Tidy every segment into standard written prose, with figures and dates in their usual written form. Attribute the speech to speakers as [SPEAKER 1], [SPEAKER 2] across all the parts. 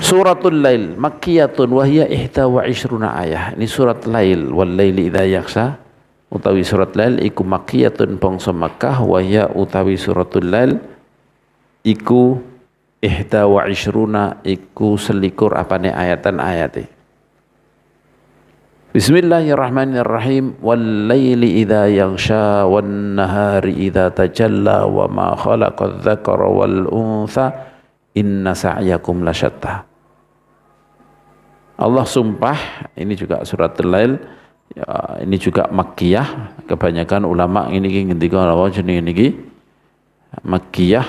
[SPEAKER 1] Suratul Lail makkiyatun wa hiya ihda wa ishruna ayah. Ini surat Lail, wal laili idza yaghsha utawi surat Lail iku makkiyatun bangsa Makkah, wa hiya utawi suratul Lail iku ihda wa ishruna iku selikur apane ayatan ayate. Bismillahirrahmanirrahim. Wal laili idza yaghsha wan nahari idza tajalla wa ma khalaqadz dzakara wal untha inna sa'yakum lasyatta. Allah sumpah, ini juga surat Al-Lail ya, ini juga Makkiyah. Kebanyakan ulama ini ngendika apa jenenge niki Makkiyah.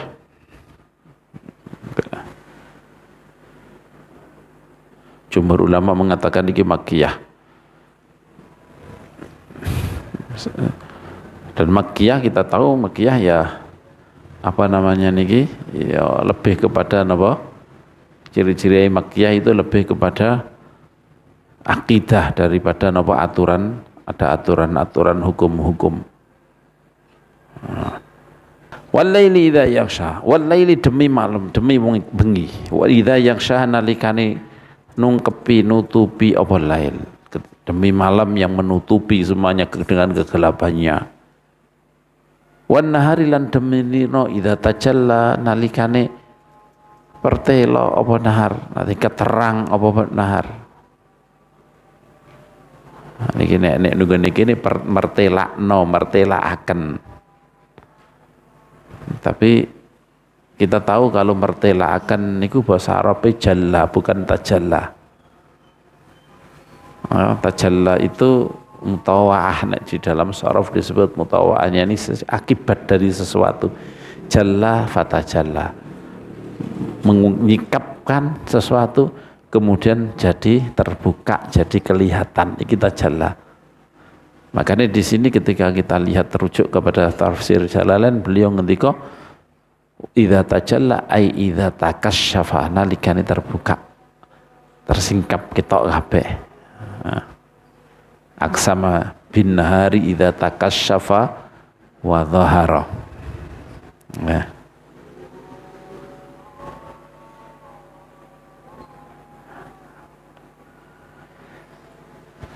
[SPEAKER 1] Jumhur ulama mengatakan niki Makkiyah. Dan Makkiyah kita tahu Makkiyah ya apa namanya niki ya lebih kepada apa? Ciri-ciri Makkiyah itu lebih kepada akidah daripada napa aturan, ada aturan-aturan hukum-hukum. Wal laili idza yaghsha, wal laili demi malam, demi bengi. Wa idza yaghsha nalikane nungkepi nutupi apa lail, demi malam yang menutupi semuanya dengan kegelapannya. Wan nahari lan demi dina idza tajalla nalikane pertelo apa nahar, nanti keterang apa nahar. Niki nek nunggu niki ini mertelaaken. Tapi kita tahu kalau mertelaaken niku bahasa Arabe jalla bukan tajalla. Tajalla itu mutawaah, nek di dalam sharaf disebut mutawaahnya ini akibat dari sesuatu. Jalla fatajalla. Menyikapkan sesuatu kemudian jadi terbuka, jadi kelihatan, kita jalla. Makanya di sini ketika kita lihat terujuk kepada tafsir Jalalain, beliau ngendika idza tajalla ai idza takasyafa, nalikane terbuka, tersingkap ketok kabeh. Aksama bin nahari idza takasyafa wa dhahara.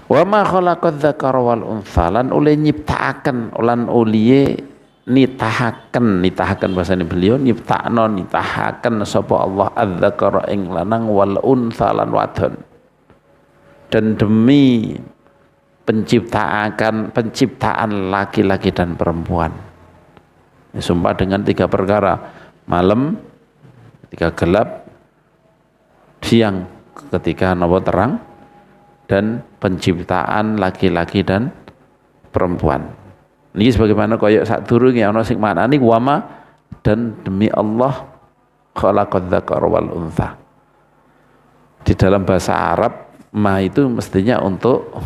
[SPEAKER 1] Wa ma khalaqadz dzakara wal untha, lan oleh nyiptakaken lan uliye nitahaken bahasane beliau nitahaken sapa Allah adz-dzakara ing lanang wal untha lan wadon. Dan demi penciptaan laki-laki dan perempuan. Sumpah dengan 3 perkara, malam ketika gelap, siang ketika napa terang, dan penciptaan laki-laki dan perempuan. Ini sebagaimana koyok sadurunge ana sing maknani wama, dan demi Allah khalaqadz dzakara wal untha. Di dalam bahasa Arab ma itu mestinya untuk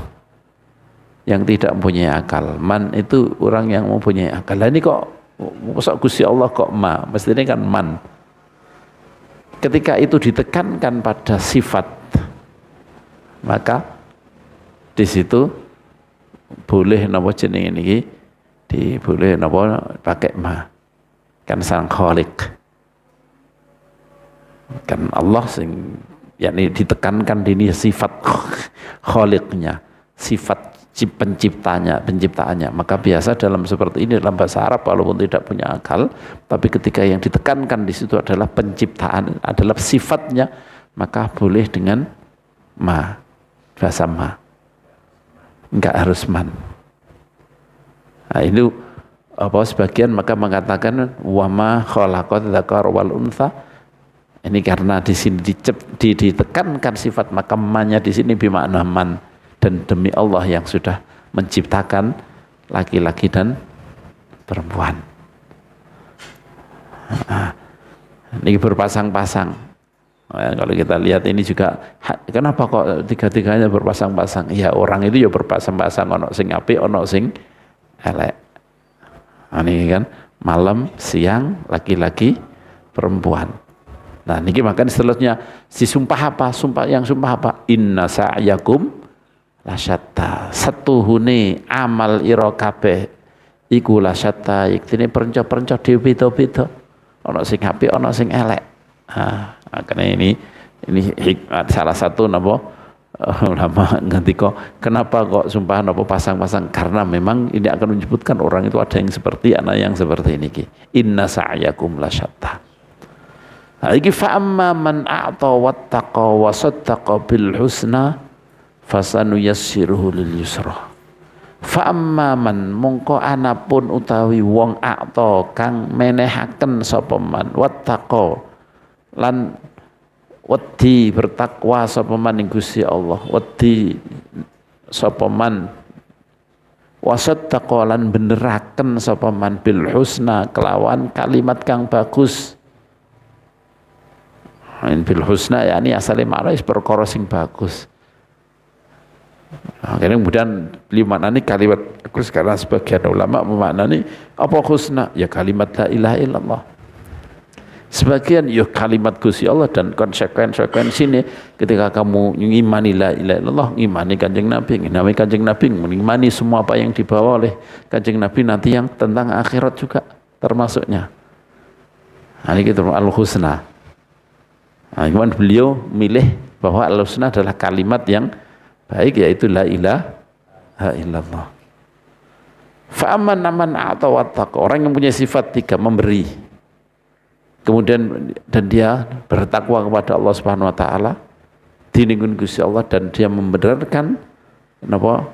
[SPEAKER 1] yang tidak mempunyai akal. Man itu orang yang mempunyai akal. Lah ini kok mosok Gusti Allah kok ma, mestinya kan man. Ketika itu ditekankan pada sifat, maka di situ boleh napa jenenge niki boleh napa pakai ma, kan sang khaliq, kan Allah sing yakni ditekankan ini sifat khaliqnya, sifat penciptaannya. Maka biasa dalam seperti ini dalam bahasa Arab walaupun tidak punya akal, tapi ketika yang ditekankan di situ adalah penciptaan, adalah sifatnya, maka boleh dengan ma, bahasa ma, enggak harus man. Nah, itu apa sebagian maka mengatakan wama khalaqadz dzakara wal untha. Ini karena di sini ditekankan sifat, maka mannya di sini bermakna man, dan demi Allah yang sudah menciptakan laki-laki dan perempuan. Nah, ini berpasang-pasang. Nah, kalau kita lihat ini juga, kenapa kok tiga-tiganya berpasang-pasang? Ya orang itu ya berpasang-pasang, ono sing apik, ono sing elek. Nah, ini kan malam, siang, laki-laki, perempuan. Nah, niki makan seterusnya disumpah apa? Sumpah apa? Inna sa'yakum lasyatta. Setuhune amal ira kabeh iku lasyatta, iktine perenca-perenca dhewe beda-beda. Ana sing apik, ana sing elek. Nah, makanya ini Ini salah satu napa ulama ngendika kenapa kok sumpah napa pasang-pasang, karena memang ini akan menyebutkan orang itu ada yang seperti anak yang seperti ini ki. Inna sa'yakum lasyatta. Nah, iki fa amma man a'ta wattaqa wa saddaqa bil husna fasanuyassiruhu lil yusra. Fa amma man mongko anapun utawi wong a'ta kang menehaken sapa man wattaqa lan wedi bertakwa sapa man ing Gusti Allah, wedi sapa man wasaddaqa lan beneraken sapa man bil husna kelawan kalimat kang bagus. Bil husna yakni asale makna perkara sing bagus. Akhirnya kemudian beliau maknani kalimat bagus, karena sebagian ulama memaknani apa husna? Ya kalimat la ilaha illallah. Sebagian ya kalimat Gusti Allah, dan konsekuensi ini ketika kamu mengimani la ilaha illallah, mengimani Kanjeng Nabi, mengimani semua apa yang dibawa oleh Kanjeng Nabi nanti yang tentang akhirat juga termasuknya. Nah, ini kita al-husna. Nah, kemudian beliau milih bahwa al-husna adalah kalimat yang baik, yaitu la ilaha illallah. Fa'aman aman a'ta wattaqa, orang yang punya sifat tiga, memberi, kemudian dan dia bertakwa kepada Allah Subhanahu wa taala, diningun Gusti Allah, dan dia membenarkan napa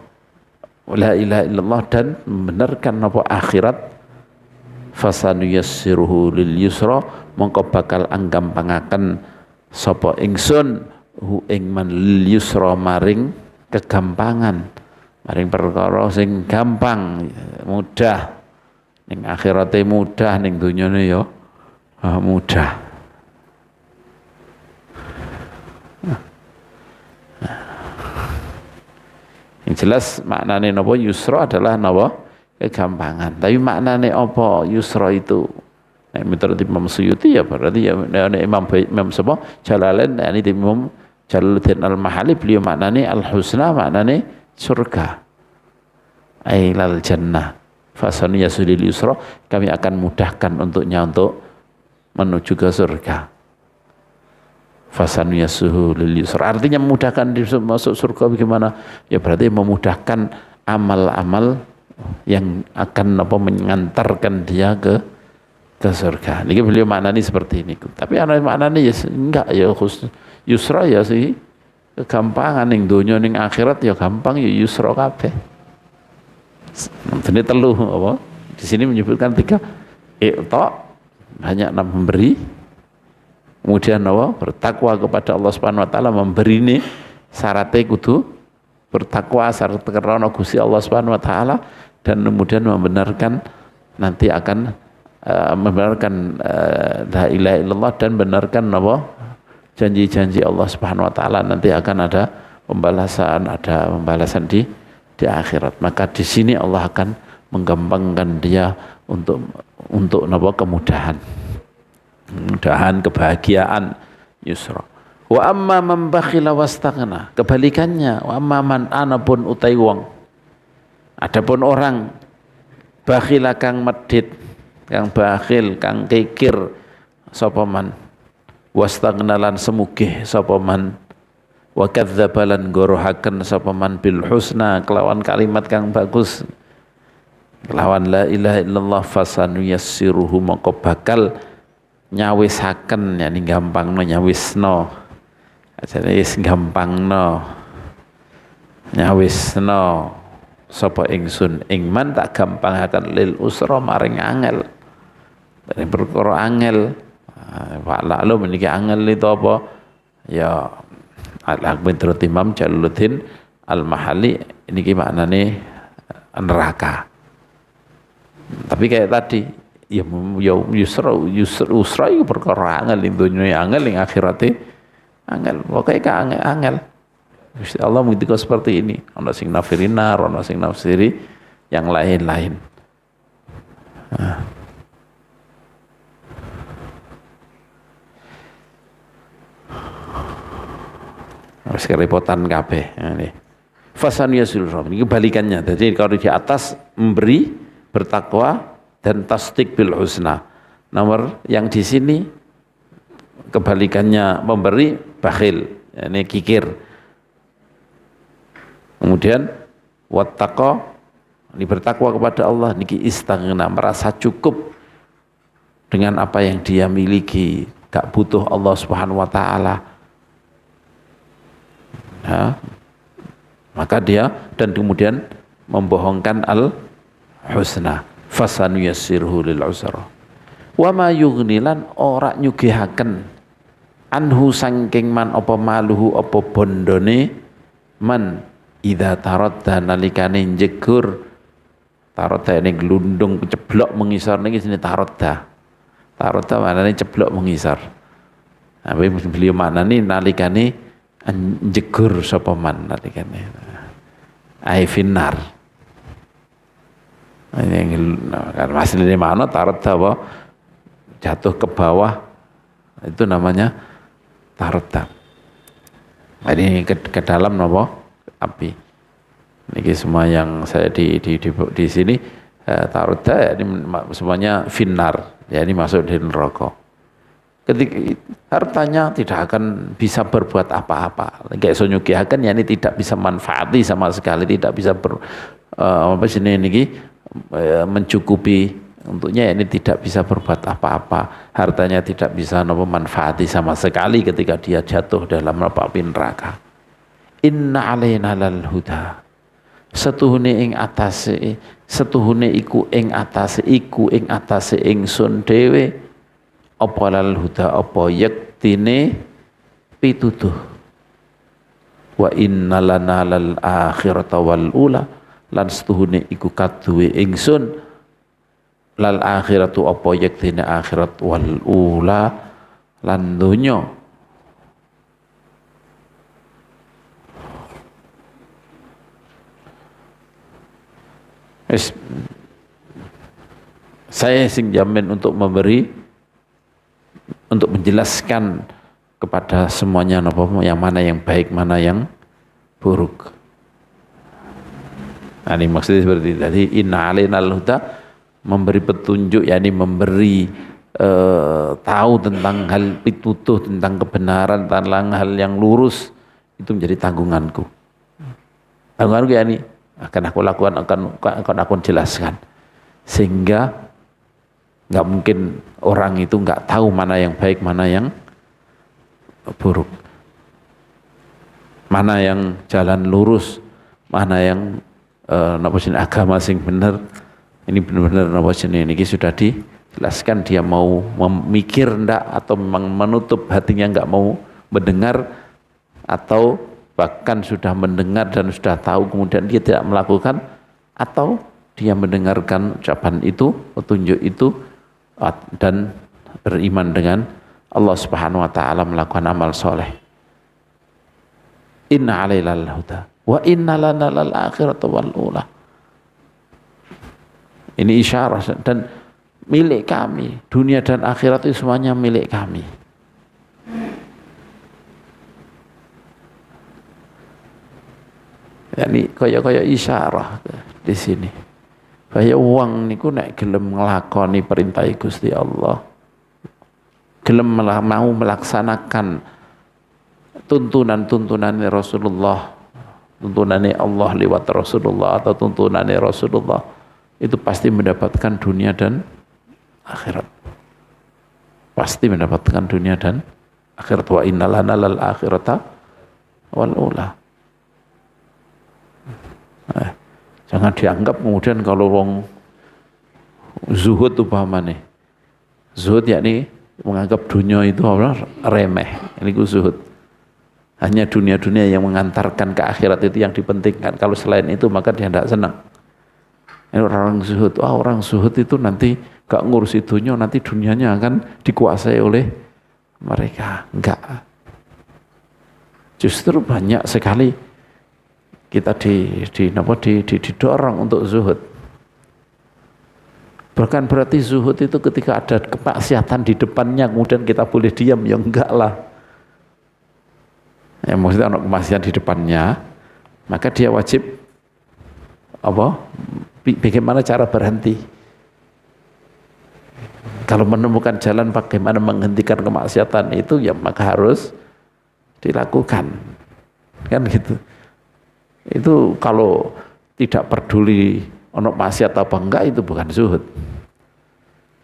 [SPEAKER 1] la ilaha illallah dan membenarkan napa akhirat, fasanuyassiruhu lil yusra, mongko bakal anggampangaken sapa ingsun hu ing man lil yusra maring kegampangan, maring perkara sing gampang, mudah, ning akhirate mudah, ning dunyane ya mudah. Yang jelas maknane napa yusra adalah napa kegampangan. Tapi maknane apa yusra itu? Nah, menurut Imam Suyuti ya berarti ya Imam sapa Jalalain, ini Imam Jalaluddin Al-Mahali, beliau maknane al-husna maknane surga. Ailal jannah. Fasani yasulil yusra, kami akan mudahkan untuknya untuk menuju ke surga. Fasanu yasulil yusra, artinya memudahkan masuk surga bagaimana? Ya berarti memudahkan amal-amal yang akan mengantarkan dia ke surga. Ini beliau maknani seperti ini. Tapi ana maknani ya enggak ya yusra ya sih kegampangan, ning donya ning akhirat ya gampang ya yusra kabeh. Ini telu apa? Di sini menyebutkan tiga, i'ta banyak memberi, kemudian apa? Bertakwa kepada Allah Subhanahu wa taala, memberi ini syaratnya kudu bertakwa syarat karena Gusti Allah Subhanahu wa taala, dan kemudian membenarkan nanti akan membenarkan la ilaha illallah, dan benarkan apa? Janji-janji Allah Subhanahu wa taala nanti akan ada pembalasan di akhirat. Maka di sini Allah akan menggampangkan dia untuk apa? Kemudahan, kebahagiaan, yusra. Wa amma man bakhila wastaghna, kebalikannya, wa amma man anapun utai wong, adapun orang bakhila kang medhit, kang bakhil, kang kikir sapa man, wastaghna lan semugih sapa man, wa kadzdzaba lan gorohaken sapa man bil husna kelawan kalimat kang bagus, kelawan la ilaha illallah, fasanuyassiruhu, mongko bakal nyawisaken, yani gampangno nyawisno, ajane wis gampangno nyawisno sapa ingsun ing man tak gampangaken lil usra maring angel, maring perkara angel. Pak lalu meniki angel itu apa? Ya menurut Imam Jalaluddin Al-Mahali ini maknane neraka. Tapi kayak tadi ya usra itu perkara angel, ing dunya angel, ing akhirate angel. Pokoke angel. Gusti Allah ngendika seperti ini, ana sing nafsiri nar, ana sing nafsiri yang lain-lain. Harus kerepotan kabeh. Fasan yasul rom, ini kebalikannya. Jadi kalau di atas memberi, bertakwa, dan tasdik bil husna. Nomor yang di sini kebalikannya memberi, bakhil, ini kikir. Kemudian wattaqa, ini bertakwa kepada Allah, niki istaghna, merasa cukup dengan apa yang dia miliki, gak butuh Allah Subhanahu wa taala. Nah, maka dia dan kemudian membohongkan al-husna, fasanuyassirhu lil usra. Wa ma yughnilan ora nyugihaken anhu sangking man apa maluhu apa bondone man idza taradda nalikane jegur. Taradda ini glundung ceblok mengisor niki sini taradda. Taradda maknane ceblok mengisor. Tapi beliau maknane nalikane jegur sapa man nalikane. Ai finnar. Kan asline mana taradda apa? Jatuh ke bawah itu namanya taradda. Jadi ke dalam apa? Api. Ini semua yang saya di sini taradda ini semuanya finnar, ya ini masuk di neraka. Ketika hartanya tidak akan bisa berbuat apa-apa. Kayak sonyukihaken ya ini tidak bisa manfaati sama sekali, tidak bisa mencukupi untuknya, ini tidak bisa berbuat apa-apa. Hartanya tidak bisa manfaati sama sekali ketika dia jatuh dalam api neraka. Inna alaina lal huda, setuhune ing atase, setuhune iku ing atase ingsun dhewe apa lal huda apa yektine pituduh. Wa inna lana lal akhirata wal ula, lan setuhune iku kaduwe ingsun lal akhiratu apa yektine akhirat wal ula lan donya. Saya sing jamin untuk memberi, untuk menjelaskan kepada semuanya yang mana yang baik, mana yang buruk. Nah, ini maksudnya seperti itu. Jadi inna alainal huda, memberi petunjuk, yakni memberi tahu tentang hal pitutuh, tentang kebenaran, tentang hal yang lurus, itu menjadi tanggunganku. Tanggunganku yakni akan aku lakukan, akan aku jelaskan, sehingga nggak mungkin orang itu nggak tahu mana yang baik, mana yang buruk, mana yang jalan lurus, mana yang agama sing bener. Ini benar-benar ini sudah dijelaskan. Dia mau memikir ndak, atau memang menutup hatinya nggak mau mendengar, atau bahkan sudah mendengar dan sudah tahu kemudian dia tidak melakukan, atau dia mendengarkan ucapan itu, petunjuk itu, dan beriman dengan Allah Subhanahu wa taala, melakukan amal soleh. Inna alailal huda wa inna lana lal akhirata wal ula. Ini isyarat dan milik kami, dunia dan akhirat itu semuanya milik kami. Yani kaya isyarah di sini. Kaya wong niku nek gelem nglakoni perintah Gusti Allah, gelem mau melaksanakan tuntunan-tuntunane Rasulullah, tuntunane Allah lewat Rasulullah atau tuntunane Rasulullah, itu pasti mendapatkan dunia dan akhirat. Pasti mendapatkan dunia dan akhirat. Wa innalana lal akhirata wal ula. Jangan dianggap kemudian kalau wong zuhud umpamane. Zuhud yakni menganggap dunia itu remeh. Ini ku zuhud. Hanya dunia-dunia yang mengantarkan ke akhirat itu yang dipentingkan. Kalau selain itu maka dia tidak senang. Ini orang zuhud. Orang zuhud itu nanti gak ngurusi dunia, nanti dunianya akan dikuasai oleh mereka. Enggak. Justru banyak sekali kita didorong untuk zuhud. Bahkan berarti zuhud itu ketika ada kemaksiatan di depannya kemudian kita boleh diam, ya enggak lah. Ya maksudnya ada kemaksiatan di depannya, maka dia wajib bagaimana cara berhenti. Kalau menemukan jalan bagaimana menghentikan kemaksiatan itu, ya maka harus dilakukan. Kan gitu. Itu kalau tidak peduli ono maksiat apa enggak itu bukan zuhud.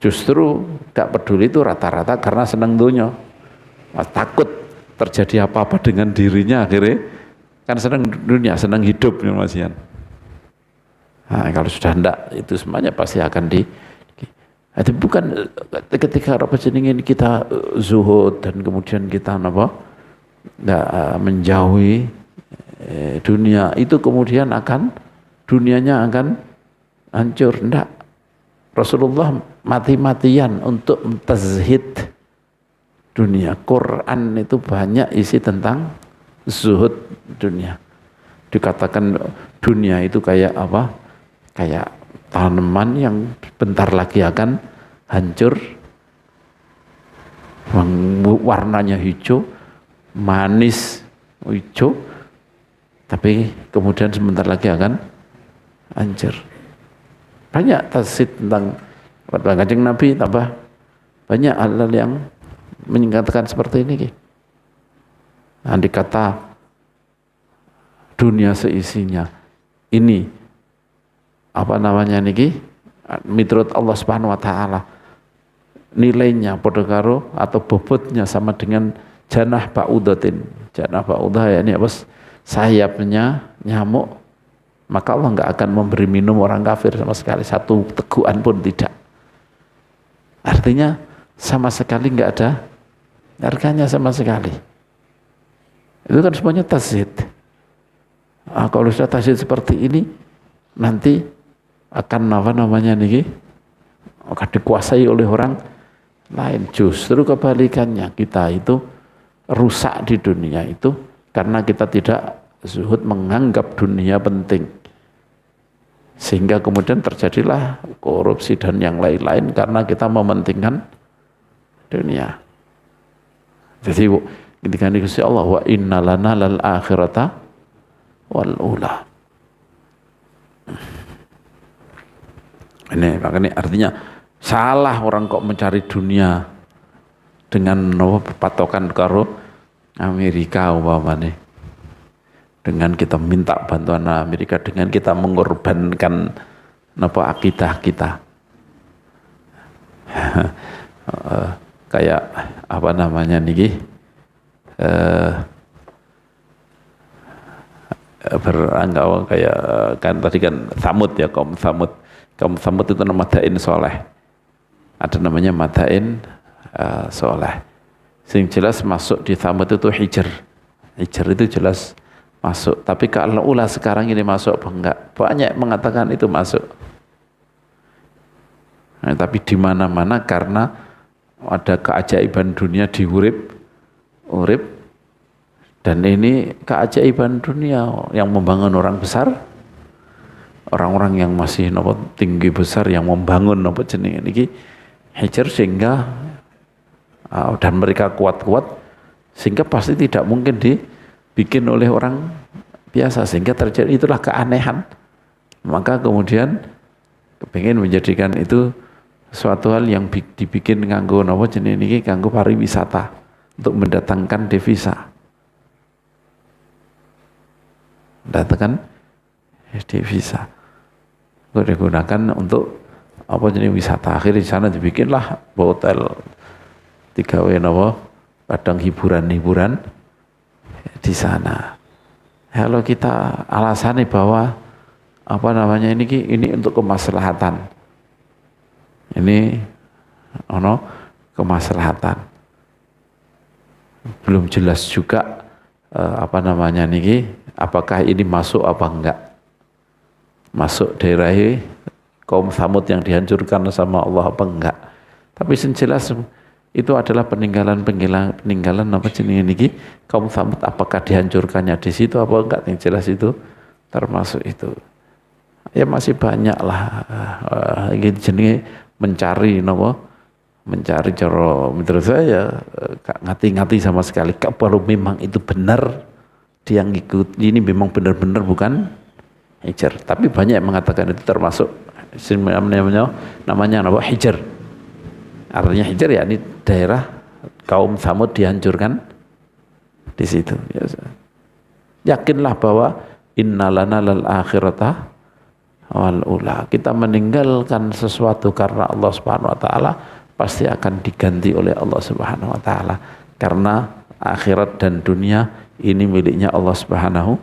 [SPEAKER 1] Justru gak peduli itu rata-rata karena senang dunia. Takut terjadi apa-apa dengan dirinya akhirnya kan senang dunia, senang hidup ya Mas Ian. Nah, kalau sudah hendak itu semuanya pasti akan itu bukan ketika apa jenengin kita zuhud dan kemudian kita apa enggak menjauhi dunia itu kemudian akan dunianya akan hancur. Enggak. Rasulullah mati-matian untuk tazhid dunia. Quran itu banyak isi tentang zuhud dunia. Dikatakan dunia itu kayak apa? Kayak tanaman yang bentar lagi akan hancur. Warnanya hijau, manis hijau, tapi kemudian sebentar lagi akan hancur. Banyak tafsir tentang Kanjeng Nabi tambah banyak hal-hal yang menyatakan seperti ini. Andai kata dunia seisinya ini apa namanya niki miturut Allah Subhanahu wa taala nilainya padha karo atau bobotnya sama dengan janah ba'udatin. Janah ba'udah ya ini apa sayapnya nyamuk. Maka Allah nggak akan memberi minum orang kafir sama sekali, satu tegukan pun tidak. Artinya sama sekali nggak ada harganya sama sekali. Itu kan semuanya tazhid. Kalau sudah tazhid seperti ini, nanti akan apa namanya nih, akan dikuasai oleh orang lain. Justru kebalikannya, kita itu rusak di dunia itu karena kita tidak zuhud menganggap dunia penting. Sehingga kemudian terjadilah korupsi dan yang lain-lain karena kita mementingkan dunia. Jadi ketika dikasih Allah wa inna lana lal akhirata wal ula. Ini makanya artinya salah orang kok mencari dunia dengan patokan karo Amerika umpamanya. Dengan kita minta bantuan Amerika, dengan kita mengorbankan akidah kita. Kayak apa namanya niki? Beranggap kayak kan tadi kan Samud ya, kaum Samud itu nama madain soleh. Ada namanya madain soleh. Sing jelas masuk di Samud itu Hijr. Hijr itu jelas masuk, tapi kalau ulah sekarang ini masuk apa enggak? Banyak mengatakan itu masuk. Nah, tapi di mana-mana karena ada keajaiban dunia di urip, dan ini keajaiban dunia yang membangun orang besar, orang-orang yang masih tinggi besar yang membangun jenenge niki Hijr sehingga dan mereka kuat-kuat sehingga pasti tidak mungkin dibikin oleh orang biasa sehingga terjadi itulah keanehan. Maka kemudian pengen menjadikan itu suatu hal yang dibikin nganggo napa jenenge niki nganggo pariwisata untuk mendatangkan devisa. Datangkan devisa. Digunakan untuk apa jenis wisata. Akhirnya di sana dibikinlah hotel 3W napa kadang hiburan-hiburan di sana. Kalau kita alasannya bahwa apa namanya ini untuk kemaslahatan. Ini kemaslahatan. Belum jelas juga apa namanya niki apakah ini masuk apa enggak. Masuk daerah kaum Samud yang dihancurkan sama Allah apa enggak. Tapi yang jelas itu adalah peninggalan apa jenenge niki kaum Samud, apakah dihancurkannya di situ apa enggak, yang jelas itu termasuk itu. Ya masih banyak lah jenenge mencari cara menurut saya ngati-ngati sama sekali. Kalau memang itu benar dia ngikut ini memang benar-benar bukan Hijr, tapi banyak yang mengatakan itu termasuk namanya apa Hijr. Artinya Hijr ya ini daerah kaum Samud dihancurkan di situ. Ya. Yakinlah bahwa innalana lal akhirata wal ula. Kita meninggalkan sesuatu karena Allah Subhanahu wa taala pasti akan diganti oleh Allah Subhanahu wa taala. Karena akhirat dan dunia ini miliknya Allah Subhanahu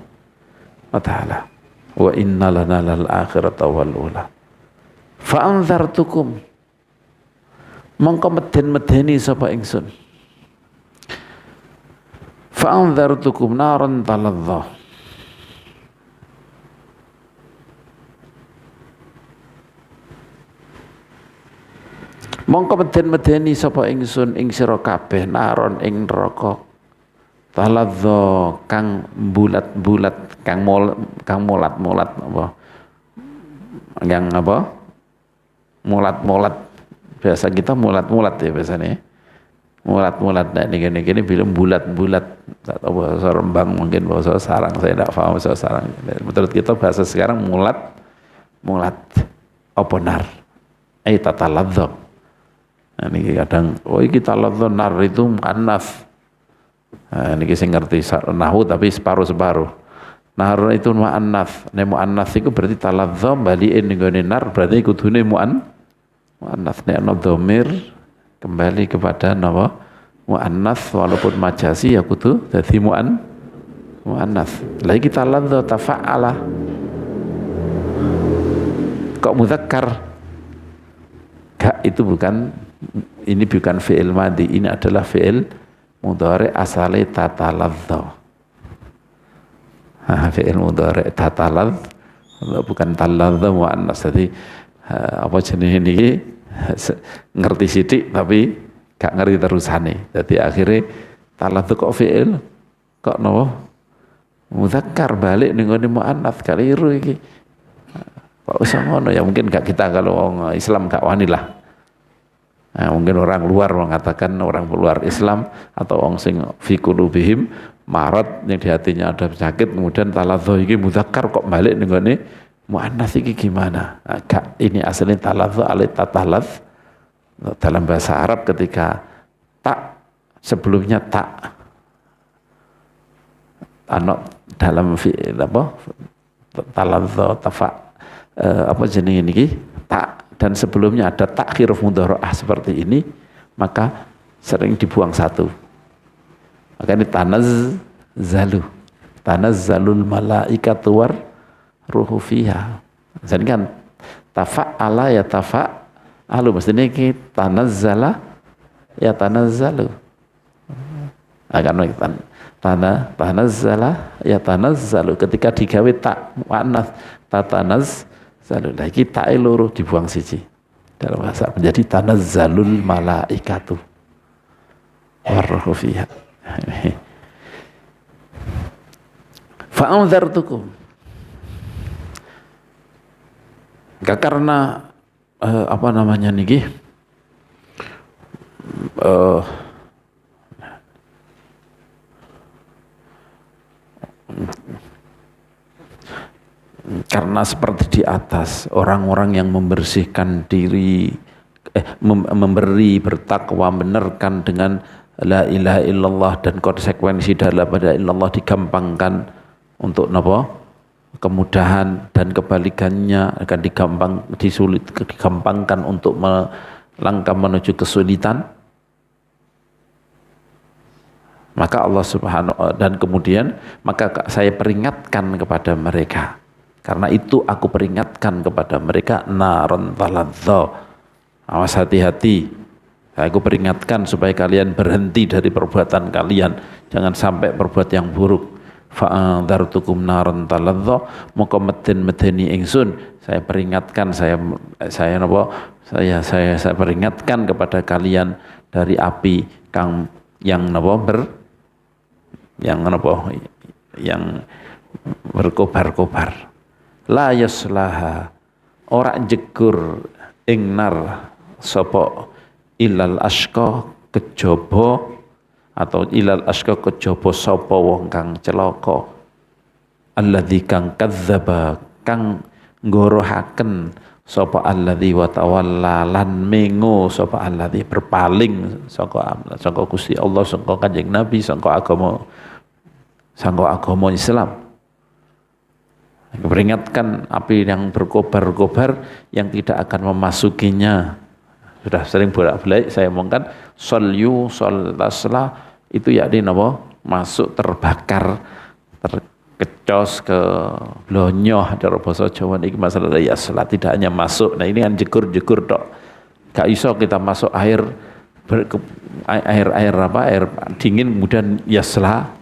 [SPEAKER 1] wa taala. Wa innalana lal akhirata wal ula. Fa anzartukum mongko medeni sapa ingsun. Fa anzartukum naran taladza. Mongko medeni sapa ingsun ing sira kabeh naron ing neraka taladza kang bulat-bulat kang molat-molat apa yang apa molat-molat biasa kita molat-molat ya biasanya mulat-mulat nah ini film bulat-bulat atau bahasa Rembang mungkin bahasa sarang saya tidak paham bahasa sarang menurut kita bahasa sekarang mulat oponar tataladzab nah ini kadang kita tataladzab nar itu muannats nah ini saya ngerti nahu tapi separuh-separuh nar itu muannats muannats itu berarti taladzab baliin nggone nar berarti kudune muannats nek ana dhamir kembali kepada nama muannats walaupun majasi ya kudu dadi muannats. Lagi kita ladza tafa'ala. Kok mudzakkar? Gak itu bukan ini bukan fi'il madhi, ini adalah fi'il mudhari asale tataladzza. Fi'il mudhari tataladzza bukan taladzza muannats. Jadi apa jenis ini ngerti sidik tapi gak ngerti terusane. Jadi akhirnya taladzu kok fi'il kok napa mudzakkar balik ning ngene muannats kaliru iki. Kok iso ngono ya mungkin gak kita kalau orang Islam gak wani lah. Nah, mungkin orang luar mengatakan orang luar Islam atau orang sing fi qulubihim marad yang di hatinya ada penyakit kemudian taladzu iki mudzakkar kok balik ning ngene muannats iki gimana? Nah, ini aslinya taladzu alit tatalaz dalam bahasa Arab ketika tak sebelumnya tak dalam fi'il apa taladzu tafa apa jenis ini tak dan sebelumnya ada tak huruf mudhara'ah seperti ini maka sering dibuang satu. Maka ini tanazzalul malaikatu war ruhu fiha. Jadi kan tafa'ala ya tafa'alu mestinya ini tanazzala ya tanazzalu. Akan tanazzala ya tanazzalu ketika digawe tak muannats tatanazzalu lagi tak loro dibuang siji dalam bahasa menjadi tanazzalul malaikatu war ruhu fiha. Fa'anzartukum gak karena apa namanya niki karena seperti di atas orang-orang yang membersihkan diri memberi bertakwa benarkan dengan la ilaha illallah dan konsekuensi daripada illallah digampangkan untuk napa kemudahan dan kebalikannya akan digampangkan untuk melangkah menuju kesulitan maka Allah Subhanahu dan kemudian maka saya peringatkan kepada mereka karena itu aku peringatkan kepada mereka naron taladza awas hati-hati aku peringatkan supaya kalian berhenti dari perbuatan kalian jangan sampai berbuat yang buruk fa'anzartukum naran taladza moko medeni ingsun saya peringatkan saya peringatkan kepada kalian dari api kang yang yang berkobar-kobar la yaslaha ora jegur ing nar sapa ilal asqa kejaba atau ilal asqa kejaba sapa wong kang celaka alladzi kang kadzdzaba kang ngorohaken sapa alladzi wa tawalla lan mengo sapa alladzi berpaling saka Gusti Allah saka Kanjeng Nabi saka agama sangko agama Islam. Peringatkan api yang berkobar-kobar yang tidak akan memasukinya. Sudah sering bolak-balik saya omongkan, solyu, tasla itu yakni napa? Masuk terbakar, terkecos ke blonyoh cara basa Jawa niki masalah yasla, tidak hanya masuk. Nah ini kan jegur-jegur tok. Gak iso kita masuk air air dingin kemudian yasla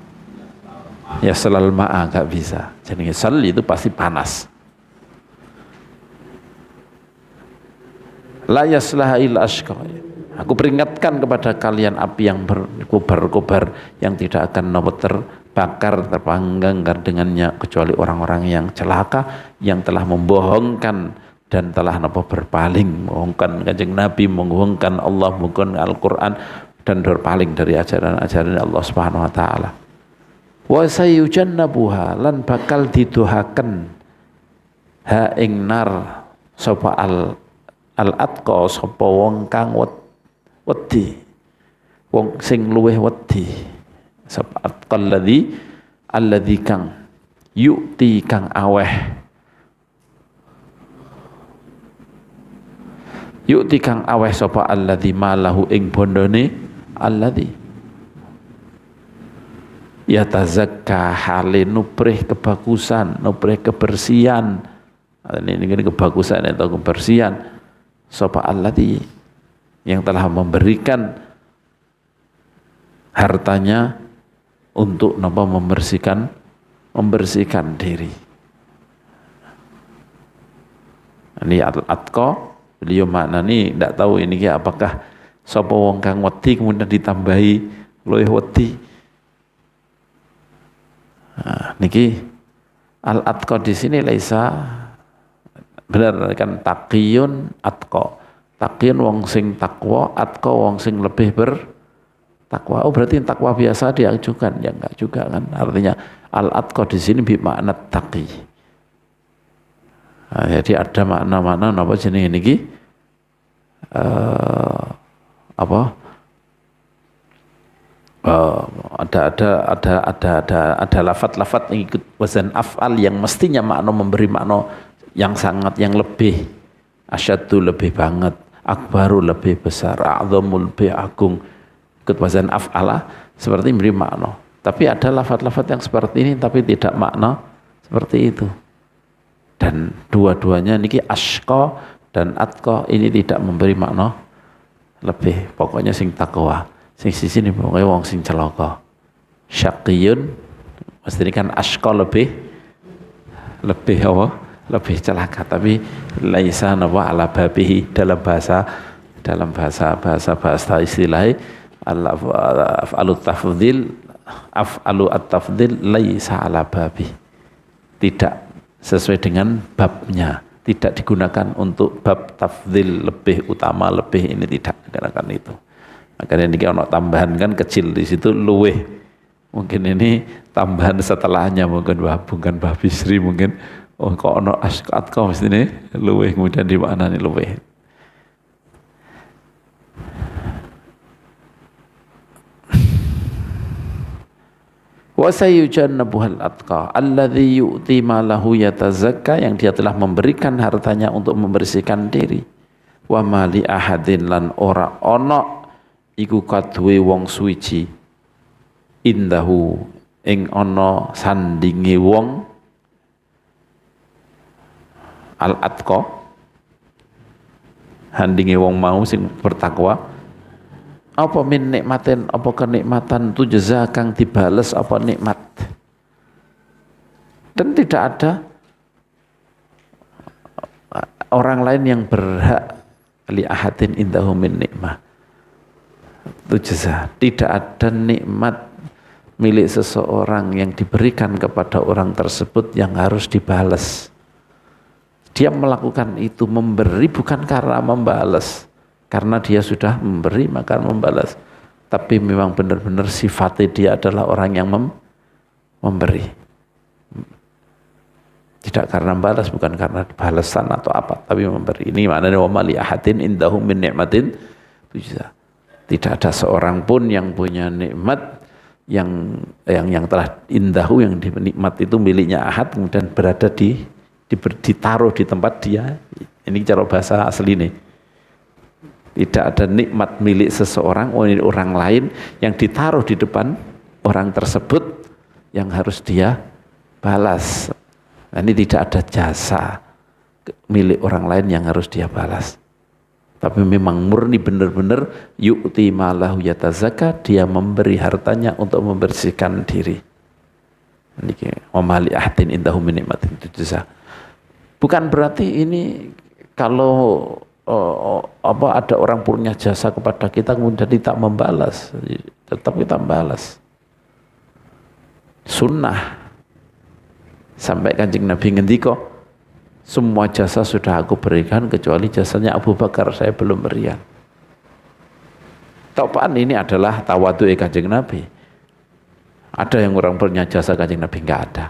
[SPEAKER 1] ma'a, gak bisa. Jadi sal itu pasti panas. La yaslaha illa ashqa. Aku peringatkan kepada kalian api yang berkobar-kobar yang tidak akan terbakar, terpanggang dengannya kecuali orang-orang yang celaka, yang telah membohongkan dan telah berpaling, membohongkan Kanjeng Nabi, membohongkan Allah, membohongkan Al-Qur'an dan berpaling dari ajaran-ajaran Allah Subhanahu wa taala. Wa sayujannabuha, lan bakal diduhaken ha ing nar sapa al-atqa, sapa wong kang wedi, wong sing luweh wedi, sapa atqal alladzi kang yu'ti kang aweh, yu'ti kang aweh sapa alladzi malahu ing bondone alladzi yatazakka hale nuprih kebagusan, nuprih kebersihan. Ini kebagusan atau kebersihan sapa alladzi yang telah memberikan hartanya untuk membersihkan diri. Ini atqa, beliau maknani tidak tahu ini apakah sapa wong kang wedi kemudian ditambahi luwih wedi. Nah, niki al-atqa di sini laisa benar kan taqiyun atqa. Taqiyun wong sing takwa, atqa wong sing lebih bertakwa. Oh berarti takwa biasa diajukan, ya enggak juga kan. Artinya al-atqa di sini bermakna taqi. Nah, jadi ada makna-makna apa jenis niki ada lafat-lafat yang ikut wazan af'al yang mestinya makna memberi makna yang sangat, yang lebih asyaddu, lebih banget, akbaru lebih besar, a'dhamul lebih agung, ikut wazan af'ala seperti memberi makna. Tapi ada lafat-lafat yang seperti ini tapi tidak makna seperti itu. Dan dua-duanya niki ashqa dan atqa ini tidak memberi makna lebih. Pokoknya sing takwa, sing sisi ini pokoknya wong sing celaka. Syaqiyun mesti kan ashqa lebih apa? Lebih celaka, tapi laisa nawa ala babihi dalam bahasa istilah af'alu at-tafdil laisa ala babi, tidak sesuai dengan babnya, tidak digunakan untuk bab tafdil lebih utama, lebih ini tidak digunakan itu. Makanya ini kalau tambahan kan kecil di situ luweh, mungkin ini tambahan setelahnya, mungkin bukan bab Bisri, mungkin oh kok ono asqat kau mesti ini luweh, kemudian di mana nih luweh. Wa sayujannabuhal atqa alladzi yu'ti malahu yatazakka, yang dia telah memberikan hartanya untuk membersihkan diri. Wa mali ahadin lan ora ono iku kaduwe wong suwiji indahu ing ono sandinge wong al-atqa, handinge wong mau sing bertakwa, apa min nikmatin, apa kenikmatan tu jaza kang dibales apa nikmat. Dan tidak ada orang lain yang berhak li ahadin indahu min nikmah tu jaza. Tidak ada nikmat milik seseorang yang diberikan kepada orang tersebut yang harus dibalas. Dia melakukan itu, memberi bukan karena membalas, karena dia sudah memberi maka membalas, tapi memang benar-benar sifatnya dia adalah orang yang memberi, tidak karena membalas, bukan karena balasan atau apa, tapi memberi. Ini maknanya wa mali ahadin indahu min ni'matin, tidak ada seorang pun yang punya nikmat yang telah indahu, yang nikmat itu miliknya ahad, kemudian berada ditaruh di tempat dia. Ini cara bahasa asli nih. Tidak ada nikmat milik seseorang, orang lain yang ditaruh di depan orang tersebut yang harus dia balas. Nah, ini tidak ada jasa milik orang lain yang harus dia balas. Tapi memang murni benar-benar yu'ti malahu yatazakka, dia memberi hartanya untuk membersihkan diri. Ini wamali ahdin indahu min nikmatin tujza. Bukan berarti ini kalau ada orang punya jasa kepada kita kemudian tidak membalas, tetap kita membalas. Sunnah. Sampai Kanjeng Nabi ngendika, semua jasa sudah aku berikan kecuali jasanya Abu Bakar saya belum berikan. Topaan ini adalah tawadhu'i Kanjeng Nabi. Ada yang orang punya jasa Kanjeng Nabi, enggak ada.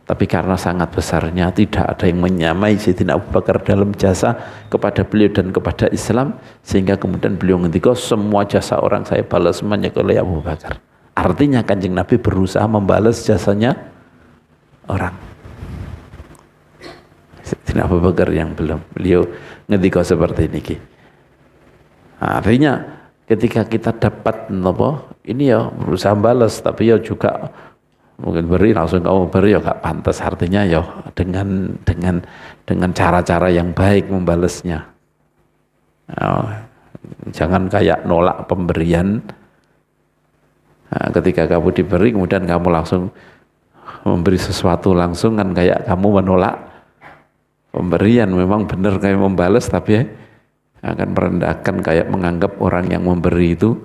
[SPEAKER 1] Tapi karena sangat besarnya, tidak ada yang menyamai Sayyidina Abu Bakar dalam jasa kepada beliau dan kepada Islam, sehingga kemudian beliau ngendika, semua jasa orang saya balas semuanya oleh Abu Bakar. Artinya Kanjeng Nabi berusaha membalas jasanya orang. Sayyidina Abu Bakar yang belum, beliau ngendika seperti ini. Artinya ketika kita dapat ini ya berusaha balas, tapi ya juga mungkin beri langsung kamu beri ya gak pantas, artinya ya dengan cara-cara yang baik membalasnya. Jangan kayak nolak pemberian. Nah, ketika kamu diberi kemudian kamu langsung memberi sesuatu langsung, kan kayak kamu menolak pemberian. Memang benar kayak membalas, tapi akan merendahkan, kayak menganggap orang yang memberi itu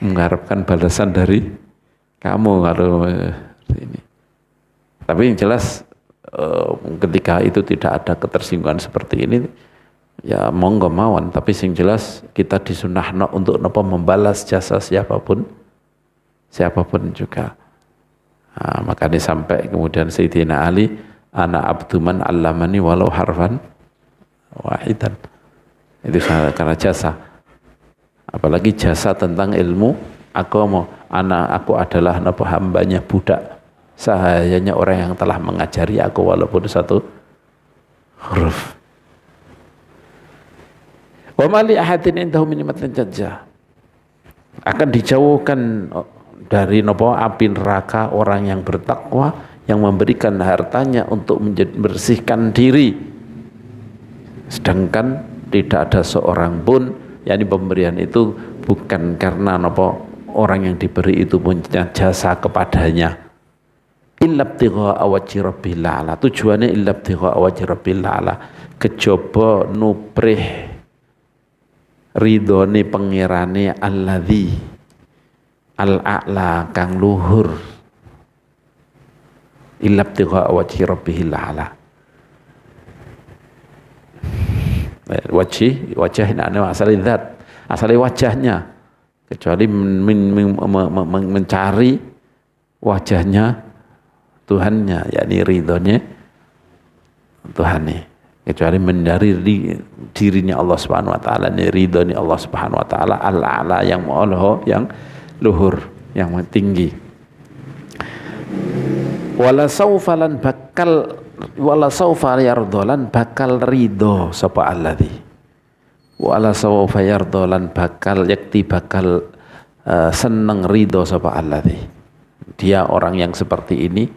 [SPEAKER 1] mengharapkan balasan dari kamu kalau ini. Tapi yang jelas ketika itu tidak ada ketersinggungan seperti ini, ya monggo mawon. Tapi yang jelas kita disunnahno untuk membalas jasa siapapun juga. Nah, makanya sampai kemudian Sayyidina Ali, ana abduman allamani walau harfan wahidan. Itu karena jasa. Apalagi jasa tentang ilmu agama. Aku adalah hambanya budak, sahayanya orang yang telah mengajari aku walaupun satu huruf. Wa mali ahadin indahu min nikmatin tajza. Akan dijauhkan dari api neraka orang yang bertakwa, yang memberikan hartanya untuk membersihkan diri, sedangkan tidak ada seorang pun, yakni pemberian itu bukan karena orang yang diberi itu punya jasa kepadanya, illa ibtigha'a wajhi rabbil a'la. Tujuannya illa ibtigha'a wajhi rabbil a'la, kejaba nuprih ridhone pangerane alladzi al-a'la kang luhur, illa ibtigha'a wajhi rabbil a'la. Wajah ini asalnya zat, asalnya wajahnya, kecuali mencari wajahnya Tuhannya, yakni ridhonya Tuhannya, kecuali mencari dirinya Allah Subhanahu wa taala, ridhonya Allah Subhanahu wa taala al-a'la, yang yang luhur, yang tinggi. Wala saufalan bakal wala saufa yardolan bakal ridho sapa alladzi, wala saufa yardolan bakal yakti bakal seneng ridho sapa alladzi. Dia orang yang seperti ini,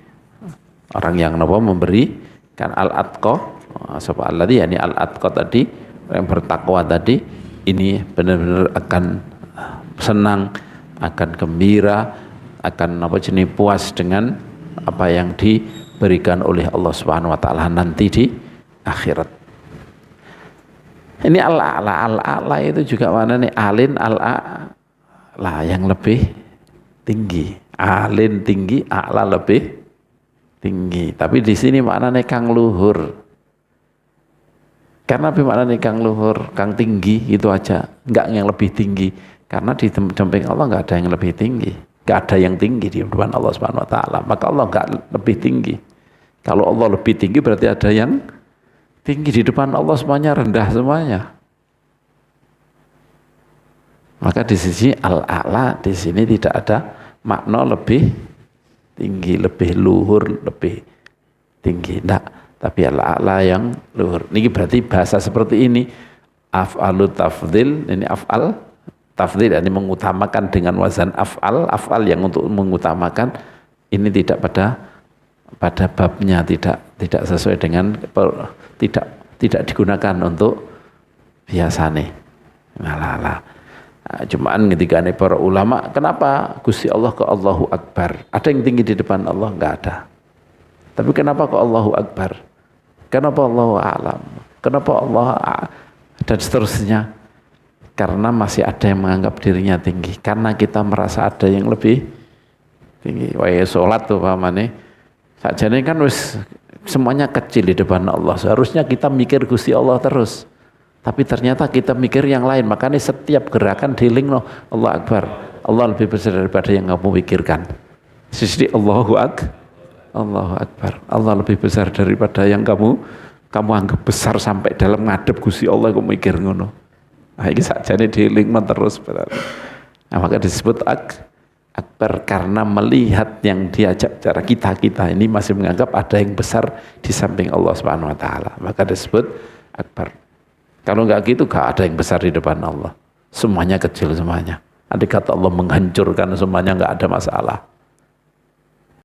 [SPEAKER 1] orang yang memberi kan al-atqa sapa alladzi, yakni al-atqa tadi, yang bertakwa tadi, ini benar-benar akan senang, akan gembira, akan puas dengan apa yang diberikan oleh Allah Subhanahu wa taala nanti di akhirat. Ini al-a'la itu juga mana nih? Alin al-a'la, yang lebih tinggi. Alin tinggi, a'la lebih tinggi. Tapi di sini maknanya kang luhur. Karena apa maknanya kang luhur, kang tinggi, itu aja, enggak yang lebih tinggi. Karena di samping Allah enggak ada yang lebih tinggi. Enggak ada yang tinggi di depan Allah Subhanahu wa taala. Maka Allah enggak lebih tinggi. Kalau Allah lebih tinggi berarti ada yang tinggi. Di depan Allah semuanya rendah semuanya. Maka di sisi al-a'la di sini tidak ada makna lebih tinggi, lebih luhur, lebih tinggi. Enggak, tapi al-a'la yang luhur. Ini berarti bahasa seperti ini af'alu tafdil, ini af'al tafdil, ini mengutamakan dengan wazan af'al, af'al yang untuk mengutamakan, ini tidak pada babnya, tidak sesuai dengan, tidak digunakan untuk biasane. Ngalah. Nah, cuman ketika ini para ulama, kenapa Gusti Allah ke Allahu Akbar? Ada yang tinggi di depan Allah? Enggak ada. Tapi kenapa ke Allahu Akbar? Kenapa Allahu A'lam? Kenapa Allah dan seterusnya? Karena masih ada yang menganggap dirinya tinggi. Karena kita merasa ada yang lebih tinggi. Wah, sholat tuh pamane. Sakjane kan wis semuanya kecil di depan Allah. Seharusnya kita mikir Gusti Allah terus. Tapi ternyata kita mikir yang lain. Makanya setiap gerakan dilingno Allah Akbar. Allah lebih besar daripada yang kamu pikirkan. Sisi Allahu Akbar. Allah lebih besar daripada yang kamu anggap besar sampai dalam ngadep Gusti Allah kamu mikir ngono. Nah, ini sakjane dilingno terus. Nah, maka disebut Akbar karena melihat yang diajak cara kita ini masih menganggap ada yang besar di samping Allah Subhanahu wa taala. Maka disebut Akbar. Kalau enggak gitu enggak ada yang besar di depan Allah. Semuanya kecil semuanya. Andai kata Allah menghancurkan semuanya enggak ada masalah.